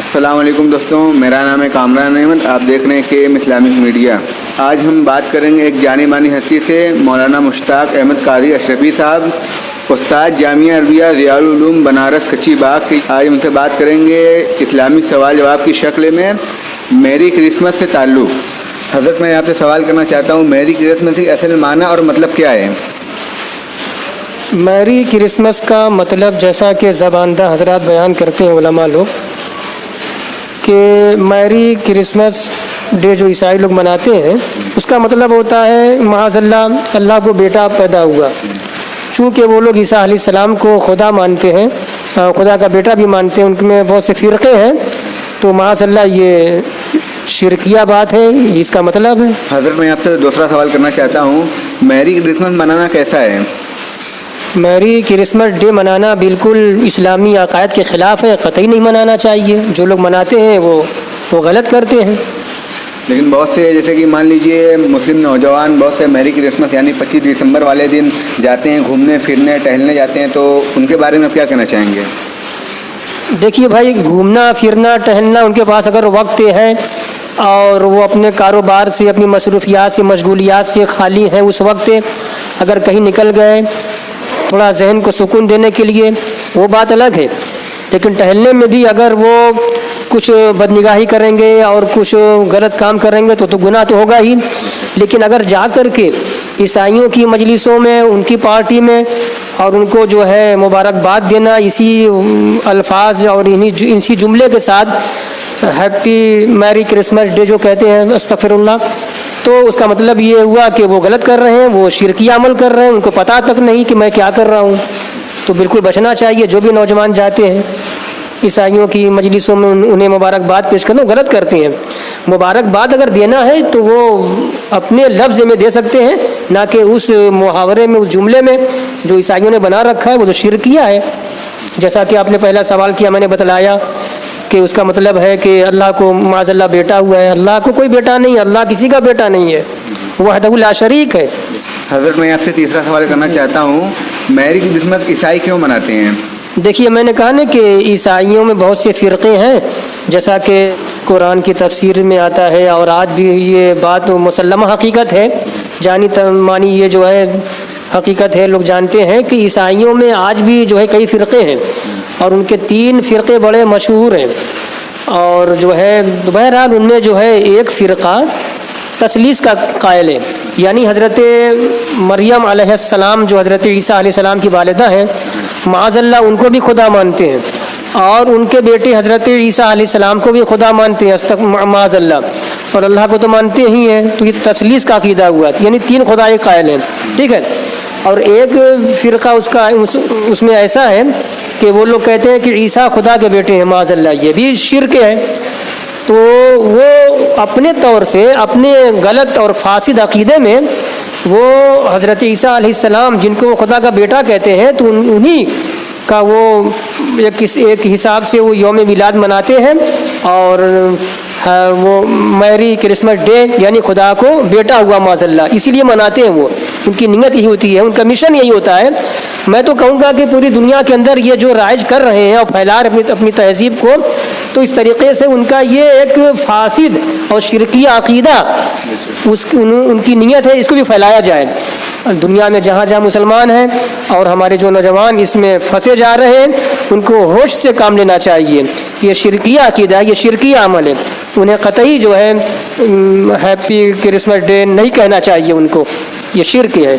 السلام علیکم دوستوں، میرا نام ہے کامران احمد، آپ دیکھ رہے ہیں KM اسلامک میڈیا۔ آج ہم بات کریں گے ایک جانی مانی ہستی سے، مولانا مشتاق احمد قادری اشرفی صاحب، استاد جامعہ عربیہ ضیاء العلوم بنارس کچی باغ کی۔ آج ان سے بات کریں گے اسلامک سوال جواب کی شکل میں میری کرسمس سے تعلق۔ حضرت میں آپ سے سوال کرنا چاہتا ہوں، میری کرسمس کی اصل معنی اور مطلب کیا ہے؟ میری کرسمس کا مطلب جیسا کہ زباندہ حضرات بیان کرتے ہیں علماء لوگ کہ میری کرسمس ڈے جو عیسائی لوگ مناتے ہیں اس کا مطلب ہوتا ہے معاذ اللہ کو بیٹا پیدا ہوا۔ چونکہ وہ لوگ عیسیٰ علیہ السلام کو خدا مانتے ہیں، خدا کا بیٹا بھی مانتے ہیں، ان میں بہت سے فرقے ہیں، تو معاذ اللہ یہ شرکیہ بات ہے، اس کا مطلب ہے۔ حضرت میں آپ سے دوسرا سوال کرنا چاہتا ہوں، میری کرسمس منانا کیسا ہے؟ میری کرسمس ڈے منانا بالکل اسلامی عقائد کے خلاف ہے، قطعی نہیں منانا چاہیے۔ جو لوگ مناتے ہیں وہ غلط کرتے ہیں۔ لیکن بہت سے جیسے کہ مان لیجئے مسلم نوجوان بہت سے میری کرسمس یعنی 25 دسمبر والے دن جاتے ہیں گھومنے پھرنے ٹہلنے جاتے ہیں، تو ان کے بارے میں آپ کیا کہنا چاہیں گے؟ دیکھیے بھائی، گھومنا پھرنا ٹہلنا ان کے پاس اگر وقت ہے اور وہ اپنے کاروبار سے اپنی مصروفیات سے مشغولیات سے خالی ہیں، اس وقت اگر کہیں نکل گئے تھوڑا ذہن کو سکون دینے کے لیے، وہ بات الگ ہے۔ لیکن ٹہلنے میں بھی اگر وہ کچھ بدنگاہی کریں گے اور کچھ غلط کام کریں گے تو گناہ تو ہوگا ہی۔ لیکن اگر جا کر کے عیسائیوں کی مجلسوں میں، ان کی پارٹی میں اور ان کو جو ہے مبارکباد دینا اسی الفاظ اور اسی جملے کے ساتھ ہیپی میری کرسمس ڈے جو کہتے ہیں، استغفر اللہ، تو اس کا مطلب یہ ہوا کہ وہ غلط کر رہے ہیں، وہ شرکی عمل کر رہے ہیں، ان کو پتہ تک نہیں کہ میں کیا کر رہا ہوں۔ تو بالکل بچنا چاہیے۔ جو بھی نوجوان جاتے ہیں عیسائیوں کی مجلسوں میں انہیں مبارکباد پیش کرنا، غلط کرتے ہیں۔ مبارکباد اگر دینا ہے تو وہ اپنے لفظ میں دے سکتے ہیں، نہ کہ اس محاورے میں، اس جملے میں جو عیسائیوں نے بنا رکھا ہے، وہ تو شرکیہ ہے۔ جیسا کہ آپ نے پہلا سوال کیا، میں نے بتلایا کہ اس کا مطلب ہے کہ اللہ کو معاذ اللہ بیٹا ہوا ہے۔ اللہ کو کوئی بیٹا نہیں ہے، اللہ کسی کا بیٹا نہیں ہے، وحدہ لا شریک ہے۔ حضرت میں آپ سے تیسرا سوال کرنا چاہتا ہوں، میری کرسمس عیسائی کیوں مناتے ہیں؟ دیکھیے، میں نے کہا نا کہ عیسائیوں میں بہت سے فرقے ہیں، جیسا کہ قرآن کی تفسیر میں آتا ہے، اور آج بھی یہ بات مسلمہ حقیقت ہے، جانی مانی یہ جو ہے حقیقت ہے، لوگ جانتے ہیں کہ عیسائیوں میں آج بھی جو ہے کئی فرقے ہیں، اور ان کے 3 فرقے بڑے مشہور ہیں۔ اور جو ہے بہرحال ان میں جو ہے ایک فرقہ تثلیث کا قائل ہے، یعنی حضرت مریم علیہ السلام جو حضرت عیسیٰ علیہ السلام کی والدہ ہیں، معاذ اللہ ان کو بھی خدا مانتے ہیں، اور ان کے بیٹے حضرت عیسیٰ علیہ السلام کو بھی خدا مانتے ہیں، معاذ اللہ، اور اللہ کو تو مانتے ہی ہیں۔ تو یہ تثلیث کا عقیدہ ہوا، یعنی 3 خدائے قائل ہیں، ٹھیک ہے۔ اور ایک فرقہ اس میں ایسا ہے کہ وہ لوگ کہتے ہیں کہ عیسیٰ خدا کے بیٹے ہیں، معاذ اللہ، یہ بھی شرک ہے۔ تو وہ اپنے طور سے اپنے غلط اور فاسد عقیدے میں وہ حضرت عیسیٰ علیہ السلام جن کو وہ خدا کا بیٹا کہتے ہیں، تو انہی کا وہ ایک حساب سے وہ یوم میلاد مناتے ہیں، اور وہ میری کرسمس ڈے یعنی خدا کو بیٹا ہوا معاذ اللہ، اسی لیے مناتے ہیں۔ وہ ان کی نیت یہی ہوتی ہے، ان کا مشن یہی ہوتا ہے۔ میں تو کہوں گا کہ پوری دنیا کے اندر یہ جو رائج کر رہے ہیں اور پھیلا رہے اپنی تہذیب کو، تو اس طریقے سے ان کا یہ ایک فاسد اور شرکیہ عقیدہ ان کی نیت ہے، اس کو بھی پھیلایا جائے دنیا میں جہاں جہاں مسلمان ہیں، اور ہمارے جو نوجوان اس میں پھنسے جا رہے ہیں ان کو ہوش سے کام لینا چاہیے۔ یہ شرکیہ عقیدہ ہے، یہ شرکیہ عمل ہے، انہیں قطعی جو ہے ہیپی کرسمس ڈے نہیں کہنا چاہیے، ان کو یہ شرک ہے۔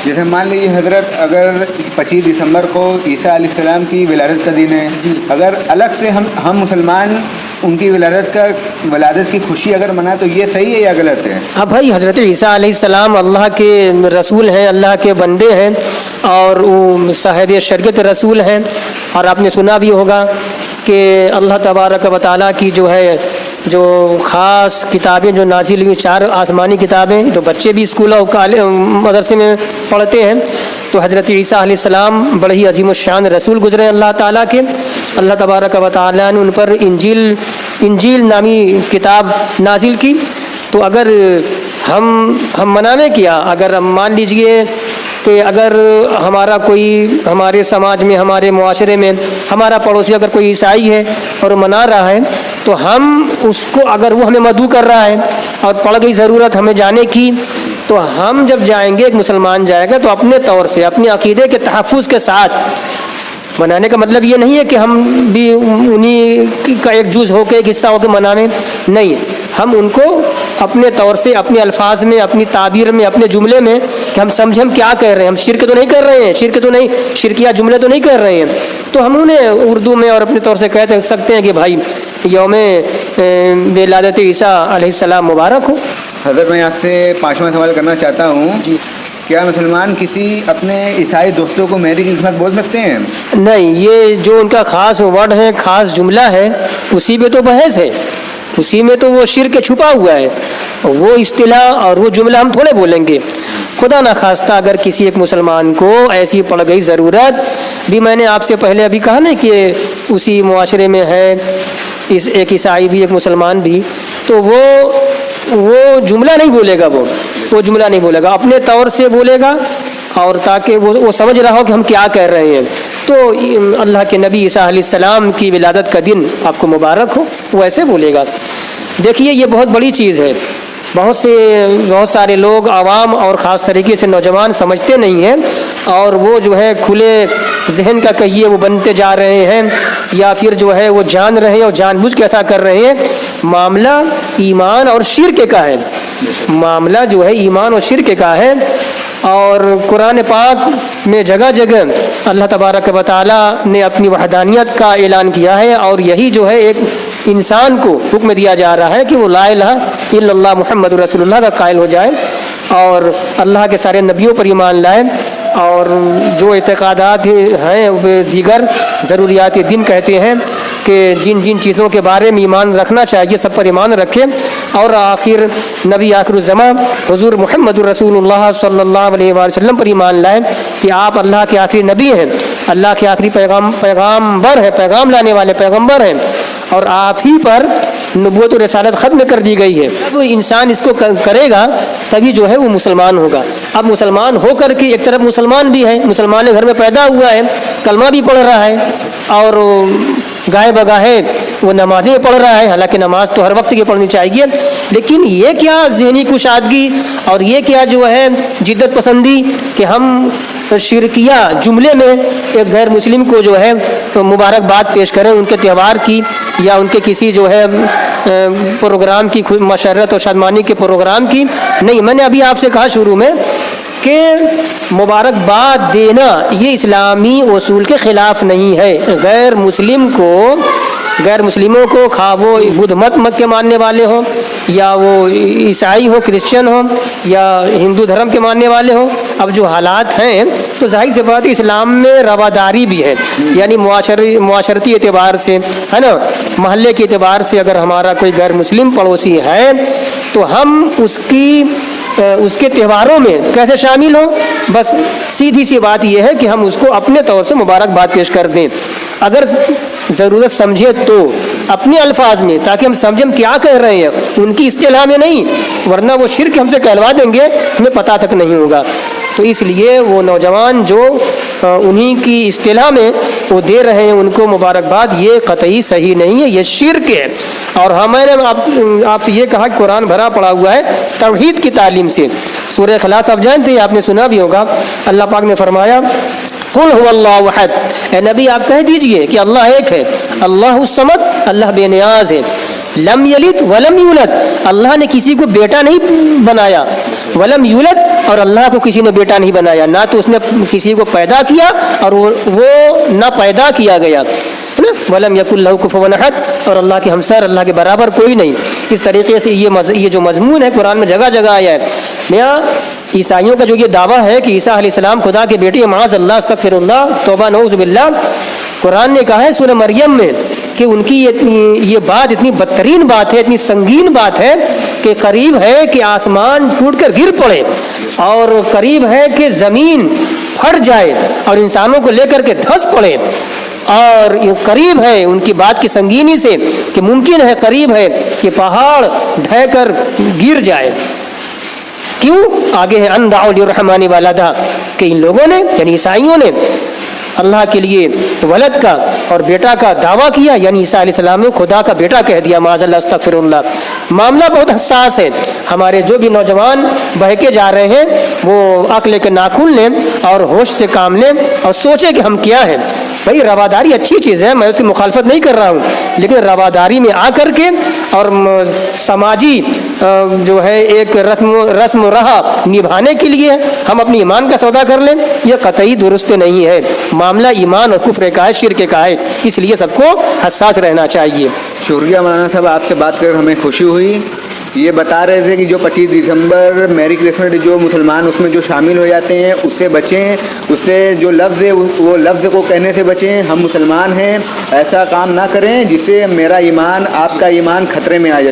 جیسے مان لیجیے حضرت، اگر 25 دسمبر کو عیسیٰ علیہ السلام کی ولادت کا دن ہے، اگر الگ سے ہم مسلمان ان کی ولادت کی خوشی اگر منائیں تو یہ صحیح ہے یا غلط ہے؟ اب بھائی، حضرت عیسیٰ علیہ السلام اللہ کے رسول ہیں، اللہ کے بندے ہیں، اور وہ صاحب شریعت رسول ہیں، اور آپ نے سنا بھی ہوگا کہ اللہ تبارک و تعالیٰ کی جو ہے جو خاص کتابیں جو نازل ہوئی، 4 آسمانی کتابیں، تو بچے بھی اسکول اور مدرسے میں پڑھتے ہیں۔ تو حضرت عیسیٰ علیہ السلام بڑے ہی عظیم الشان رسول گزرے اللہ تعالیٰ کے۔ اللہ تبارک و تعالیٰ نے ان پر انجیل نامی کتاب نازل کی۔ تو اگر ہم منانے کیا، اگر ہم مان لیجئے کہ اگر ہمارا کوئی ہمارے سماج میں ہمارے معاشرے میں ہمارا پڑوسی اگر کوئی عیسائی ہے اور منا رہا ہے تو ہم اس کو اگر وہ ہمیں مدعو کر رہا ہے اور پڑ گئی ضرورت ہمیں جانے کی تو ہم جب جائیں گے ایک مسلمان جائے گا تو اپنے طور سے اپنے عقیدے کے تحفظ کے ساتھ منانے کا مطلب یہ نہیں ہے کہ ہم بھی انہی کا ایک جز ہو کے ایک حصہ ہو کے منانے نہیں ہم ان کو اپنے طور سے اپنے الفاظ میں اپنی تعبیر میں اپنے جملے میں کہ ہم سمجھیں ہم کیا کہہ رہے ہیں ہم شرک تو نہیں کر رہے ہیں شرکیہ جملے تو نہیں کر رہے ہیں تو ہم انہیں اردو میں اور اپنے طور سے کہہ سکتے ہیں کہ بھائی یوم ولادت عیسیٰ علیہ السلام مبارک ہو. حضرت میں آپ سے 5واں سوال کرنا چاہتا ہوں جی کیا مسلمان کسی اپنے عیسائی دوستوں کو میری خدمت بول سکتے ہیں؟ نہیں یہ جو ان کا خاص ورڈ ہے خاص جملہ ہے اسی پہ تو بحث ہے اسی میں تو وہ شرک چھپا ہوا ہے وہ اصطلاح اور وہ جملہ ہم تھوڑے بولیں گے. خدا نخواستہ اگر کسی ایک مسلمان کو ایسی پڑ گئی ضرورت بھی میں نے آپ سے پہلے ابھی کہا نا کہ اسی معاشرے میں ہے ایک عیسائی بھی ایک مسلمان بھی تو وہ جملہ نہیں بولے گا وہ جملہ نہیں بولے گا اپنے طور سے بولے گا اور تاکہ وہ سمجھ رہا ہو کہ ہم کیا کہہ رہے ہیں. تو اللہ کے نبی عیسیٰ علیہ السلام کی ولادت کا دن آپ کو مبارک ہو وہ ایسے بولے گا. دیکھیے یہ بہت بڑی چیز ہے بہت سارے لوگ عوام اور خاص طریقے سے نوجوان سمجھتے نہیں ہیں اور وہ جو ہے کھلے ذہن کا کہیے وہ بنتے جا رہے ہیں یا پھر جو ہے وہ جان رہے ہیں اور جان بوجھ کے ایسا کر رہے ہیں. معاملہ ایمان اور شرک کا ہے معاملہ جو ہے ایمان اور شرک کا ہے اور قرآن پاک میں جگہ جگہ اللہ تبارک و تعالیٰ نے اپنی وحدانیت کا اعلان کیا ہے اور یہی جو ہے ایک انسان کو حکم دیا جا رہا ہے کہ وہ لا الہ الا اللہ محمد رسول اللہ کا قائل ہو جائے اور اللہ کے سارے نبیوں پر ایمان لائے اور جو اعتقادات ہیں دیگر ضروریات دین کہتے ہیں کہ جن چیزوں کے بارے میں ایمان رکھنا چاہیے سب پر ایمان رکھیں اور آخر نبی آخر الزمان حضور محمد رسول اللہ صلی اللہ علیہ وآلہ وسلم پر ایمان لائیں کہ آپ اللہ کے آخری نبی ہیں اللہ کے آخری پیغامبر ہیں پیغام لانے والے پیغمبر ہیں اور آپ ہی پر نبوت و رسالت ختم کر دی گئی ہے. اب انسان اس کو کرے گا تبھی جو ہے وہ مسلمان ہوگا. اب مسلمان ہو کر کے ایک طرف مسلمان بھی ہے مسلمان گھر میں پیدا ہوا ہے کلمہ بھی پڑھ رہا ہے اور گاہے بگاہے وہ نمازیں پڑھ رہا ہے حالانکہ نماز تو ہر وقت کی پڑھنی چاہیے لیکن یہ کیا ذہنی کشادگی اور یہ کیا جو ہے جدت پسندی کہ ہم شرکیہ جملے میں ایک غیر مسلم کو جو ہے مبارکباد پیش کریں ان کے تہوار کی یا ان کے کسی جو ہے پروگرام کی مشرت اور شادمانی کے پروگرام کی نہیں. میں نے ابھی آپ سے کہا شروع میں کہ مبارکباد دینا یہ اسلامی اصول کے خلاف نہیں ہے. غیر مسلموں کو خواہ وہ بدھ مت کے ماننے والے ہوں یا وہ عیسائی ہو کرسچن ہوں یا ہندو دھرم کے ماننے والے ہوں اب جو حالات ہیں تو ظاہر سی بات اسلام میں رواداری بھی ہے یعنی معاشرتی اعتبار سے ہے نا محلے کے اعتبار سے اگر ہمارا کوئی غیر مسلم پڑوسی ہے تو ہم اس کے تہواروں میں کیسے شامل ہوں بس سیدھی سی بات یہ ہے کہ ہم اس کو اپنے طور سے مبارکباد پیش کر دیں اگر ضرورت سمجھے تو اپنے الفاظ میں تاکہ ہم سمجھیں کیا کہہ رہے ہیں ان کی اصطلاح میں نہیں ورنہ وہ شرک ہم سے کہلوا دیں گے ہمیں پتہ تک نہیں ہوگا. تو اس لیے وہ نوجوان جو انہی کی اصطلاح میں وہ دے رہے ہیں ان کو مبارکباد یہ قطعی صحیح نہیں ہے یہ شرک ہے. اور ہمیں نے آپ سے یہ کہا کہ قرآن بھرا پڑا ہوا ہے توحید کی تعلیم سے. سورہ اخلاص آپ جانتے ہیں آپ نے سنا بھی ہوگا اللہ پاک نے فرمایا قل هو اللہ احد اے نبی آپ کہہ دیجئے کہ اللہ ایک ہے اللہ الصمد اللہ بے نیاز ہے لم یلد ولم یولد اللہ نے کسی کو بیٹا نہیں بنایا ولم یولد اور اللہ کو کسی نے بیٹا نہیں بنایا نہ تو اس نے کسی کو پیدا کیا اور وہ نہ پیدا کیا گیا ولم یکن لہ کفوا احد اور اللہ کے ہمسر اللہ کے برابر کوئی نہیں. اس طریقے سے یہ جو مضمون ہے قرآن میں جگہ جگہ آیا ہے. میاں عیسائیوں کا جو یہ دعویٰ ہے کہ عیسیٰ علیہ السلام خدا کے بیٹے معاذ اللہ استغفر اللہ توبہ نعوذ باللہ قرآن نے کہا ہے سورہ مریم میں کہ ان کی یہ بات اتنی بدترین بات ہے اتنی سنگین بات ہے کہ قریب ہے کہ آسمان ٹوٹ کر گر پڑے اور قریب ہے کہ زمین پھٹ جائے اور انسانوں کو لے کر کے دھس پڑے اور قریب ہے ان کی بات کی سنگینی سے کہ ممکن ہے قریب ہے کہ پہاڑ ڈھہ کر گر جائے. کیوں؟ آگے ہے ان دعوا للرحمن ولدا کہ ان لوگوں نے یعنی عیسائیوں نے اللہ کے لیے ولد کا اور بیٹا کا دعویٰ کیا، یعنی عیسیٰ علیہ السلام نے خدا کا بیٹا کہہ دیا، معاذ اللہ استغفر اللہ۔ معاملہ بہت حساس ہے، ہمارے جو بھی نوجوان بہکے جا رہے ہیں وہ عقل کے ناخن لیں اور ہوش سے کام لیں اور سوچیں کہ ہم کیا ہیں۔ بھائی رواداری اچھی چیز ہے، میں اس کی مخالفت نہیں کر رہا ہوں، لیکن رواداری میں آ کر کے اور سماجی جو ہے ایک رسم و راہ نبھانے کے لیے ہم اپنی ایمان کا سودا کر لیں، یہ قطعی درست نہیں ہے۔ معاملہ ایمان اور کفر کا ہے، شرک کا ہے، اس لیے سب کو حساس رہنا چاہیے۔ شکریہ مولانا صاحب، آپ سے بات کر ہمیں خوشی ہوئی۔ یہ بتا رہے تھے کہ جو 25 دسمبر میری کرسمس جو مسلمان اس میں جو شامل ہو جاتے ہیں اس سے بچیں، اس سے جو لفظ ہے وہ لفظ کو کہنے سے بچیں، ہم مسلمان ہیں، ایسا کام نہ کریں جس سے میرا ایمان آپ کا ایمان خطرے میں آ جائے۔